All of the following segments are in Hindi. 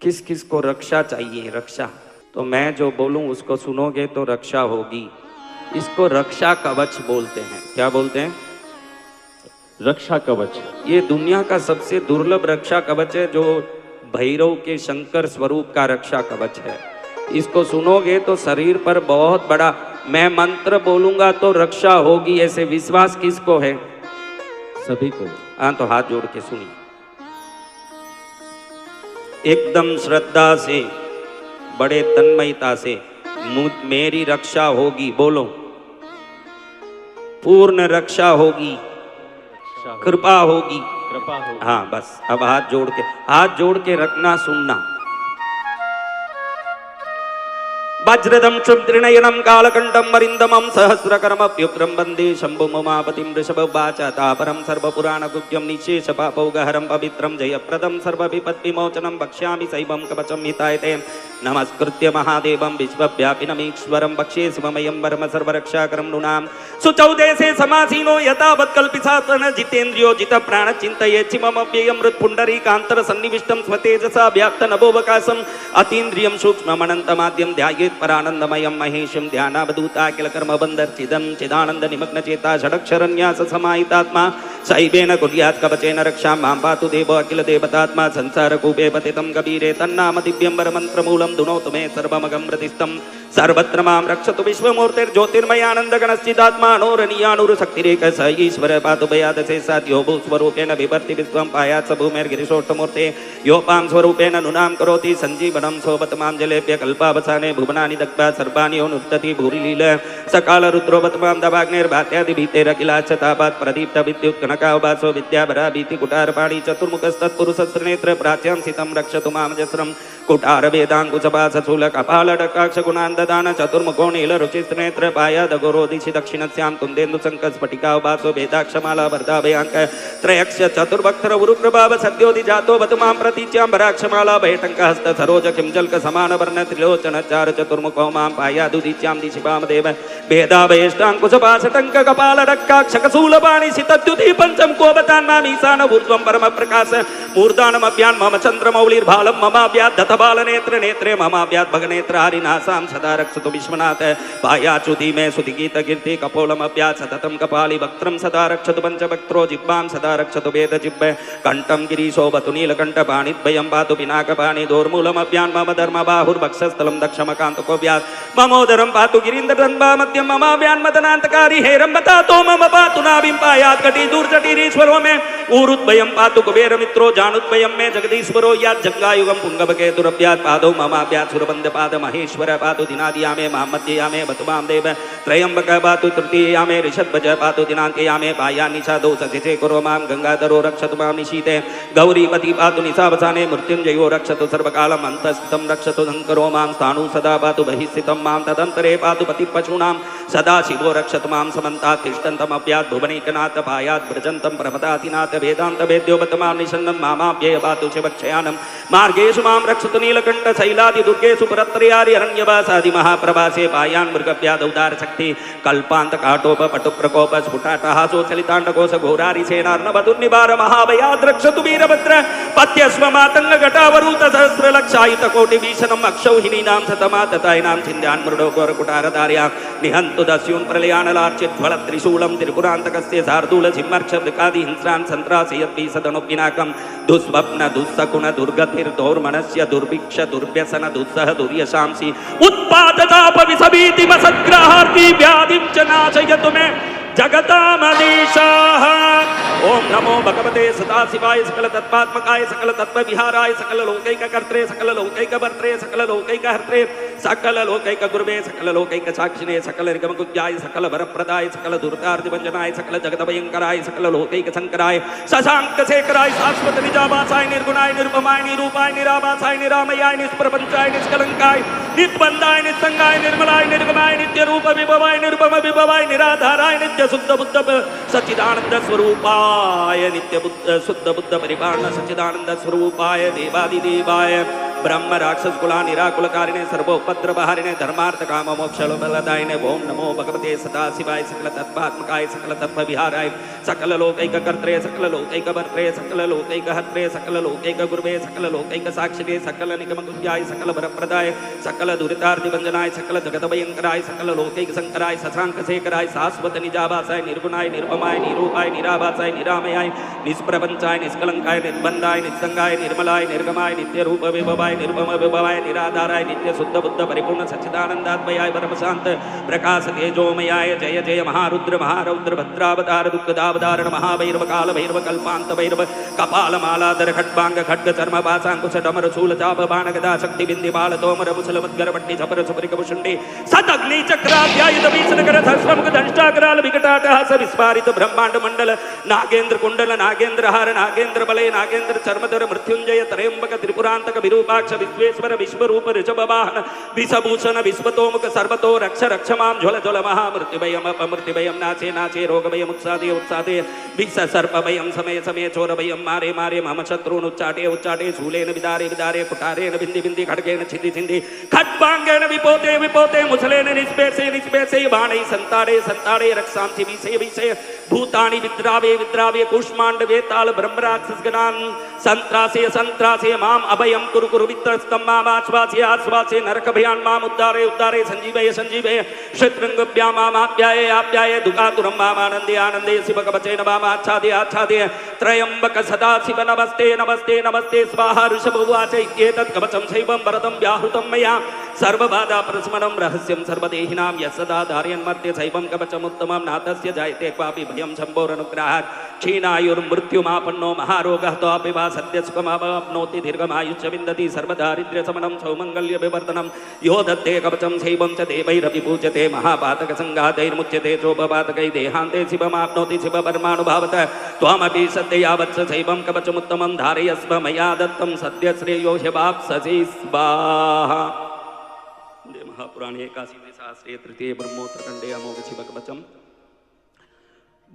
किस किस को रक्षा चाहिए, रक्षा। तो मैं जो बोलूं उसको सुनोगे तो रक्षा होगी। इसको रक्षा कवच बोलते हैं। क्या बोलते हैं? रक्षा कवच। ये दुनिया का सबसे दुर्लभ रक्षा कवच है, जो भैरव के शंकर स्वरूप का रक्षा कवच है। इसको सुनोगे तो शरीर पर बहुत बड़ा, मैं मंत्र बोलूंगा तो रक्षा होगी, ऐसे विश्वास किसको है? सभी को। हाँ, तो हाथ जोड़ के सुनिए, एकदम श्रद्धा से, बड़े तन्मयता से, मेरी रक्षा होगी। बोलो, पूर्ण रक्षा होगी, कृपा होगी। कृपा होगी। हाँ बस, अब हाथ जोड़ के रखना, सुनना। वज्रदं क्षुद्रिनयनं कालकण्ठं मरिन्दमं सहस्रकर्मभ्युग्रं वन्दे शम्भुमुमापतिं वृषभवाच तापरं सर्वपुराणगुह्यं निशेषपापौगहरं पवित्रं जयप्रदं सर्वविपद्विमोचनं वक्ष्यामि शैवं कवचं हिताय ते। नमस्कृत्य महादेवं विश्वव्यापिनमीश्वरं वक्ष्ये शिवमयं परम सर्वरक्षाकरं नृणां। शुचौ देशे समासीनो यथावत् कल्पितासन जितेन्द्रियो जितप्राणचिन्तयेत् शिवमव्ययं हृत्पुण्डरीकान्तरसन्निविष्टं स्वतेजसा व्याप्तनभोवकाशम् अतीन्द्रियं सूक्ष्ममनन्तमाद्यं ध्यायेत् परानन्दमयं महेशं ध्यानावधूता किल कर्मबन्धर्चिदं चिदानन्द निमग्नचेता षडक्षरन्यास समाहितात्मा शैवेन कुर्यात् कवचेन रक्षां मां पातु देवो अखिल देवतात्मा संसारकूपे पतितं कबीरे तन्नाम दिव्यं वरमन्त्रमूलं दुनोतु मे सर्वमगं प्रतिष्ठं सर्वत्र मां रक्षतु विश्वमूर्तिर्ज्योतिर्मयानन्दगणश्चिदात्मा अनोरणीयानुरशक्तिरेक स ईश्वर पातु भयादशेषात् यो भूस्वरूपेण बिभर्ति विश्वं पायात् स भूमेर्गिरिशोष्टमूर्ते योपां स्वरूपेण नुनां करोति सञ्जीवनं सोपतमां जलेभ्य कल्पावसाने भुवनानि दग्ध्वा सर्वाणि अनुष्ठति भूरिलील सकाल रुद्रोपतमां दवाग्नेर्भात्यादिभीतेरखिलाच्छतापात् प्रदीप्त विद्युत् कनकावासो विद्याभरा भीतिकुटारपाणि चतुर्मुखस्तत्पुरुषस्त्रिनेत्र प्राच्यां सितं रक्षतु मामजस्रं कुटार वेदाङ्कुशपाशूलकपालडकाक्ष गुणान्ददान चतुर्मुखो नीलरुचिस्त्रिनेत्र पायादगोरोदिशि दक्षिणस्यां कुन्देन्दु शङ्कस्फटिकावासो वेदाक्षमाला वरदाभयाङ्क त्रयक्ष चतुर्भक्तर उरुप्रभाव सद्योदिजातो वतु मां प्रतीच्यां वराक्षमाला भयटङ्कहस्त सरोज किंजल्क समानवर्ण त्रिलोचन चार चतुर्मुखो मां पायादुदिच्यां दिशि वामदेव भेदाभयेष्टाङ्कुशपाशटङ्क कपालडक्काक्षकशूलपाणि सितद्युति पंचम कोपतान्मामीशान ऊर्ध्वं परमप्रकाश मूर्धानमभ्यान् मम चन्द्रमौलिर्भालं ममाभ्यात् दत्तबालनेत्र नेत्रे ममाभ्यात् भगनेत्र हरिनासां सदा रक्षतु विश्वनाथ पायाच्युति मे सुतिगीतकीर्ति कपोलमभ्यात् सततं कपाली वक्त्रं सदा रक्षतु पञ्चवक्त्रो जिह्वां सदा रक्षतु वेदजिह्व कण्ठं गिरीशोभतु नीलकण्ठपाणिद्वयं पातु पिनाकपाणि दोर्मूलमभ्यान् मम धर्मबाहुर्भक्षस्थलं दक्षमकान्तकोऽभ्यात् ममोदरं पातु गिरीन्द्रदन्वा मध्यं ममाभ्यान् मदनान्तकारी हेरम्बतातो मम पातु नाभिं पायात् कटी दूर्जटिरीश्वरो मे ऊरुद्वयं पातु कुबेरमित्रो जानुद्वयं मे जगदीश्वरो यात् जङ्गायुगं पुङ्गवकेतुरभ्यात् पादौ ममाभ्यात् सुरबन्धपाद महेश्वर पातु दिनादियामे मामध्ययामे वतुमां देव त्रयम्बकः पातु तृतीयामे ऋषध्वज पातु दिनान्त्ययामे पायान्निषादौ सतिथे कुरो मां गङ्गाधरो रक्षतु मां निशीते गौरीपति पातु निशावसाने मृत्युञ्जयो रक्षतु सर्वकालम् अन्तस्थितं रक्षतु शङ्करो मां स्थाणु सदा पातु बहिस्थितं मां तदन्तरे पातु पतिपशूनां सदा शिवो रक्षतु मां समन्तात् तिष्ठन्तमभ्यात् भुवनैकनाथ पायात् व्रजन्तं प्रमदातिनाथ वेदान्त वेद्योपतमां निषन्नं मामाभ्यय पातु शिवक्षयानं मार्गेषु मां रक्षतु नीलकण्ठ शैलादि दुर्गेषु पुरत्रयारि अरण्यवासादि महाप्रवासे पायान् मृगव्याध उदार शक्ति कल्पान्त काटोप पटुप्रकोप स्फुटाटहासो चलिताण्डकोश घोरारि सेनार्णवधुर्निवार महाभयाद् रक्षतु वीरभद्र पत्यस्व मातङ्ग घटावरूत सहस्रलक्षायुत कोटि भीषणम् अक्षौहिणीनां शतमाततायिनां छिन्द्यान् मृडो घोरकुटारधार्या निहन्तु दस्यून् प्रलयानलार्चिज्वल त्रिशूलं त्रिपुरान्तकस्य शार्दूल सिंहर्षवृकादि हिंस्रान् सन्त्रासयद्भिसदनुपिनाकं दुःस्वप्न दुःसकुन दुर्गतिर्दौर्मनस्य दुर्भिक्ष दुर्व्यसन दुस्सह दुर्यशांसि उत्पादताप विसभीतिमसद्ग्रहार्ति व्याधिं च नाशयतु मे जगतामनीशाः। ओम नमो भगवते सदाशिवाय सकल तत्त्वात्मकाय सकल तत्व विहाराय सकल लोकैक कर्त्रे सकल लोकैक भर्त्रे सकल लोकैक हर्त्रे सकल लोकैक गुरुवे सकल लोकैक साक्षिणे सकल निर्गम गुज्जाय सकल वरप्रदाय सकल दुर्गार्ति भंजनाय सकल जगत भयंकराय सकल लोकैक शंकराय शशांक शेखराय शाश्वत निजाभासाय निर्गुणाय निरुपमाय निरूपाय निराभासाय निरामयाय निष्प्रपंचाय निष्कलंकाय नित्बंधाय निस्संगाय निर्मलाय निर्गमाय नित्य रूप विभवाय निरुपम विभवाय निराधाराय नित्य शुद्ध बुद्ध सच्चिदानंद स्वरूपाय नित्य बुद्ध शुद्ध बुद्ध परिपालन सच्चिदानंद स्वरूपाय देवादिदेवाय ब्रह्म राक्षस कुला निराकुलकारिणे सर्वोपद्रवहारिणे धर्मार्थ काम मोक्ष बलदायिने ओम नमो भगवते सदाशिवाय सकल तत्त्वात्मकाय सकल तत्व विहाराय सकल लोकैक कर्त्रे सकल लोकैक भर्त्रे सकल लोकैक हत्रे सकल लोकैक गुरुवे सकल लोकैक साक्षिणे सकल निगम गुह्याय सकल वरप्रदाय सकल दुरितार्ति भंजनाय सकल जगत भयंकराय सकल लोकैक शंकराय शशांक शेखराय शाश्वत निजाभासाय निर्गुणाय निर्ममाय निरूपाय निराभासाय निरामयाय निष्प्रपंचाय निष्कलंकाय निर्बंधाय निस्संगाय निर्मलाय निर्गमाय नित्य रूप विभवाय निर्मम विभवाय निराधाराय नित्य शुद्ध बुद्ध परिपूर्ण सच्चिदानंदात्मयाय परमशांत प्रकाश तेजोमयाय जय जय महारुद्र महारौद्र भद्रावतार दुःखदावतारण महाभैरव काल भैरव कल्पांत भैरव कपाल मालाधर खड्बांग खड्ग चर्म पासांकुश डमर शूल चाप बाण गदा शक्ति बिंदी बाल तोमर मुसल मद्गर पट्टी छपर छपरिक भुषुंडी सदग्नि चक्राध्यायुध भीषणकर सहस्रमुख दंष्टाकराल विकटाटहास विस्फारित ब्रह्मांड मंडल नागेंद्र कुंडल नागेंद्र हार नागेंद्र बलय नागेंद्र चर्मधर मृत्युंजय त्रयंबक त्रिपुरांतक विरूपाक्ष विश्वेश्वर विश्वरूप ऋषभवाहन विषभूषण विश्वतोमुख सर्वतो रक्ष रक्ष माम ज्वल ज्वल महामृत्युभयम अपमृत्युभयम नाचे नाचे रोगभयम उत्सादे उत्सादे विष सर्पभयम समय समय चोरभयम मारे मारे मम शत्रून् उच्चाटे उच्चाटे शूलेन विदारे विदारे कुटारेण बिंदि बिंदि खड्गेन छिदि छिदि खड्बांगेन विपोते विपोते मुसलेन निष्पेषे निष्पेषे बाणै संताडे संताडे रक्षांसि विषे विषे भूतानि विद्रावे विद्रावे कूष्मांडवे ताल ब्रह्मराक्षसगणान् संत्रासे संत्रासे माम अभयम कुरु कुरु वित्रस्तं माम आश्वासे आश्वासे नरक भयान् माम उद्धारे उद्धारे संजीवय संजीवय शत्रुंगभ्यां माम आप्याये आप्याये दुःखातुरं माम आनन्दे आनन्दे शिवकवचेन माम आच्छादे आच्छादे त्रयंबक सदाशिव नमस्ते नमस्ते नमस्ते स्वाहा ऋषभोवाच इत्येतत् कवचं शैवं वरदं व्याहृतं मया सर्वबाधा प्रशमनं रहस्यं सर्वदेहिनां यस्सदा धारयन्मर्त्य शैवं कवचमुत्तमं नातस्य जायते क्वापि भयं शम्भोरनुग्रहात् क्षीणायुर्मृत्युमापन्नो महारोगः तोऽपि वा सद्यसुखमाप्नोति दीर्घमायुष्य विन्दति सर्वदारिद्र्यशमनं सौमङ्गल्यविवर्धनं यो दत्ते कवचं शैवं च देवैरपि पूज्यते महापातकसङ्घातैर्मुच्यते चोपपातकै देहान्ते शिवमाप्नोति शिवपरमानुभावत त्वमपि सद्ययावत्स शैवं कवचमुत्तमं धारयस्व मया दत्तं सद्यश्रेयो ह्यवाप्स्यसि स्वाहा महापुराणे एकादशी शास्त्रे तृतीय ब्रह्मोत्तरखंडे अमोघ शिव कवचम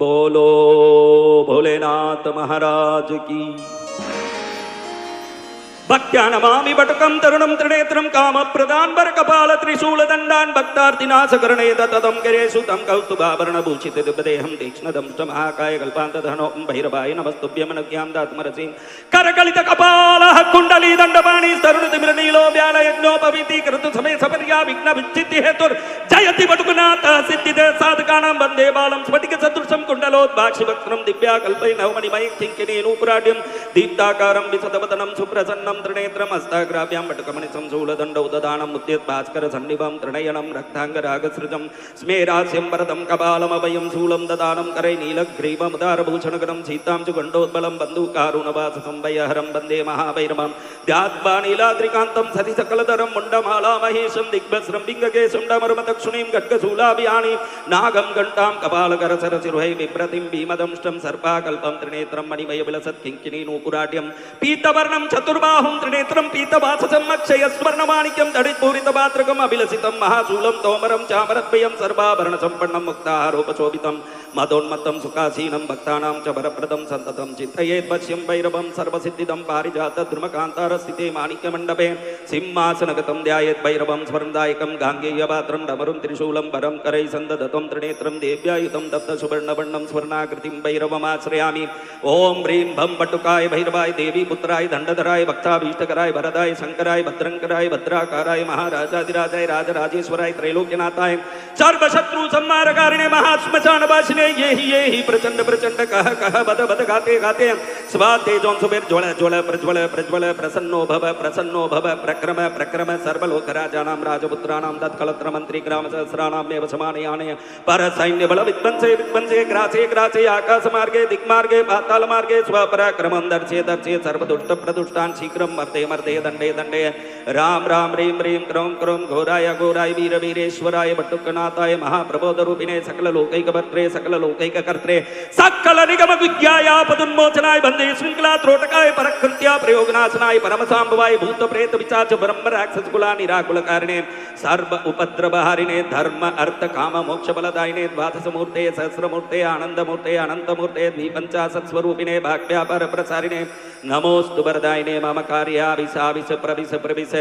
बोलो भोलेनाथ महाराज की भक्त्या नमामि बटुकं तरुणं त्रिनेत्रं कामप्रदान् वरकपाल त्रिशूलदण्डान् भक्तार्तिनाशकरणे दत्तं करेषु तं कौस्तुभाभरणभूषितदिव्यदेहं तीक्ष्णदंष्टमहाकाय कल्पान्तधनों भैरवाय नमस्तुभ्यं नज्ञां दातुमरसिं करकलितकपालः कुण्डलीदण्डपाणि तरुणतिमिरनीलो व्यालयज्ञोपवीतीकृत समे सपर्या विघ्नविच्छित्तिहेतुर्जयति बटुकनाथः सिद्धिदे साधकानां वन्दे बालं स्फटिकसदृशं कुण्डलोद्भाक्षिवक्त्रं दिव्याकल्पैर्नवमणिमयं किङ्किणीनूपुराढ्यं दीप्ताकारं विशदवदनं सुप्रसन्नं त्रिनेत्रम् हस्ताग्राभ्यां बटुकमणिसं शूलदण्डौ ददानं मुद्यत् भास्कर सन्निभं त्रिणयनं रक्ताङ्गरागसृजं स्मेरास्यं वरदं कपालमभयं शूलं ददानं करे नीलग्रीवमुदारभूषणगणं सीतां च गण्डोद्बलं बन्धुकारुणवाससं वयहरं वन्दे महाभैरवं ध्यात्वा नीलाद्रिकान्तं सति सकलधरं मुण्डमाला महेशं दिग्भस्रं पिङ्गकेशं डमरुमतक्षुणीं खड्गशूलाभियानि नागं घण्टां कपालकरसरसिरुहै बिभ्रतिं भीमदंष्टं सर्पाकल्पं त्रिनेत्रं मणिमयविलसत् किङ्किणीनूपुराढ्यं पीतवर्णं चतुर्बाहुं त्रिनेत्रं पीतवाससं अक्षयस्वर्णमाणिक्यं तडितपूरितपात्रकम् अभिलसितं महाशूलं तोमरं चामरद्वयं सर्वाभरणसम्पन्नं मुक्ताहारोपशोभितं मदोन्मत्तं सुखासीनं भक्तानां च वरप्रदं सन्ततं चित्रयेत् पश्यं भैरवं सर्वसिद्धिदं पारिजातद्रुमकान्तारस्थिते माणिक्यमण्डपे सिंहासनगतं ध्यायेत् भैरवं स्वर्णदायकं गाङ्गेयपात्रं डमरुं त्रिशूलं वरं करैः सन्दधतं त्रिनेत्रं देव्यायुतं दत्तसुवर्णवर्णं स्वर्णाकृतिं भैरवमाश्रयामि ॐ ह्रीं भं बटुकाय भैरवाय देवी पुत्राय दण्डधराय भक्ताभीष्टकराय वरदाय शंकराय भद्रंकराय भद्राकाराय महाराजाधिराजाय राजराजेश्वराय त्रैलोक्यनाथाय सर्वशत्रु संहारकारिणे महाश्मशानवासिने ये ही प्रचंड प्रचंड कह बद बद गाते गाते स्वातेजों सुबेर ज्वल ज्वल प्रज्वल प्रज्वल प्रसन्नो भव प्रक्रम प्रक्रम सर्वलोकराजानां राजपुत्राणां तत्कलत्र मंत्री ग्राम सहस्राणामेव समानयाने पर सैन्य बल विध्वंसे विध्वंसे ग्रासे ग्रासे आकाश मार्गे दिक्मार्गे पाताल मार्गे स्वपराक्रमं दर्शे दर्शे सर्वदुष्ट प्रदुष्टान् शीघ्रं मर्दे मर्दे दण्डे दण्डे राम राम ह्रीं ह्रीं क्रौं क्रौं घोराय घोराय वीर वीरेश्वराय बटुकनाथाय महाप्रबोधरूपिणे सकललोकैकभर्त्रे सकललोकैककर्त्रे सकल निगम विद्यायापदुन्मोचनाय वन्दे शृङ्खला त्रोटकाय परकृत्या प्रयोगनाशनाय परमसाम्भवाय भूत प्रेत पिशाच ब्रह्म राक्षस कुला निराकुलकारिणे सर्व उपद्रवहारिणे धर्म अर्थ काम मोक्ष बलदायिने द्वादशमूर्ते सहस्रमूर्ते आनन्दमूर्ते अनन्तमूर्ते द्विपञ्चाशत् स्वरूपिणे भाग्यापर प्रसारिणे नमोस्तु वरदायिने मम कार्याभिसाभिष प्रविश प्रविश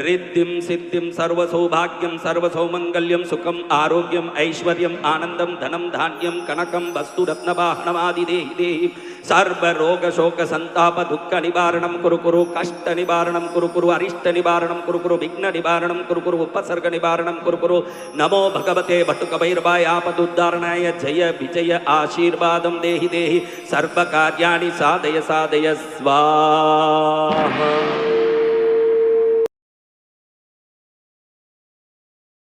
रिद्धिं सिद्धिं सर्वसौभाग्यं सर्वसौमङ्गल्यं सुखम् आरोग्यम् ऐश्वर्यम् आनन्दं धनं धान्यं कनकं वस्तु रत्नवाहनमादि देहि देहि सर्वरोग शोक संताप दुःख निवारणं कुरु कुरु कष्ट निवारणं कुरु कुरु अरिष्ट निवारणं कुरु कुरु विघ्न निवारणं कुरु कुरु उपसर्ग निवारणं कुरु कुरु नमो भगवते वटुकभैरवाय आपदुद्धारणाय जय विजय आशीर्वादं देहि देहि सर्वकार्याणि साधय साधय स्वाहा।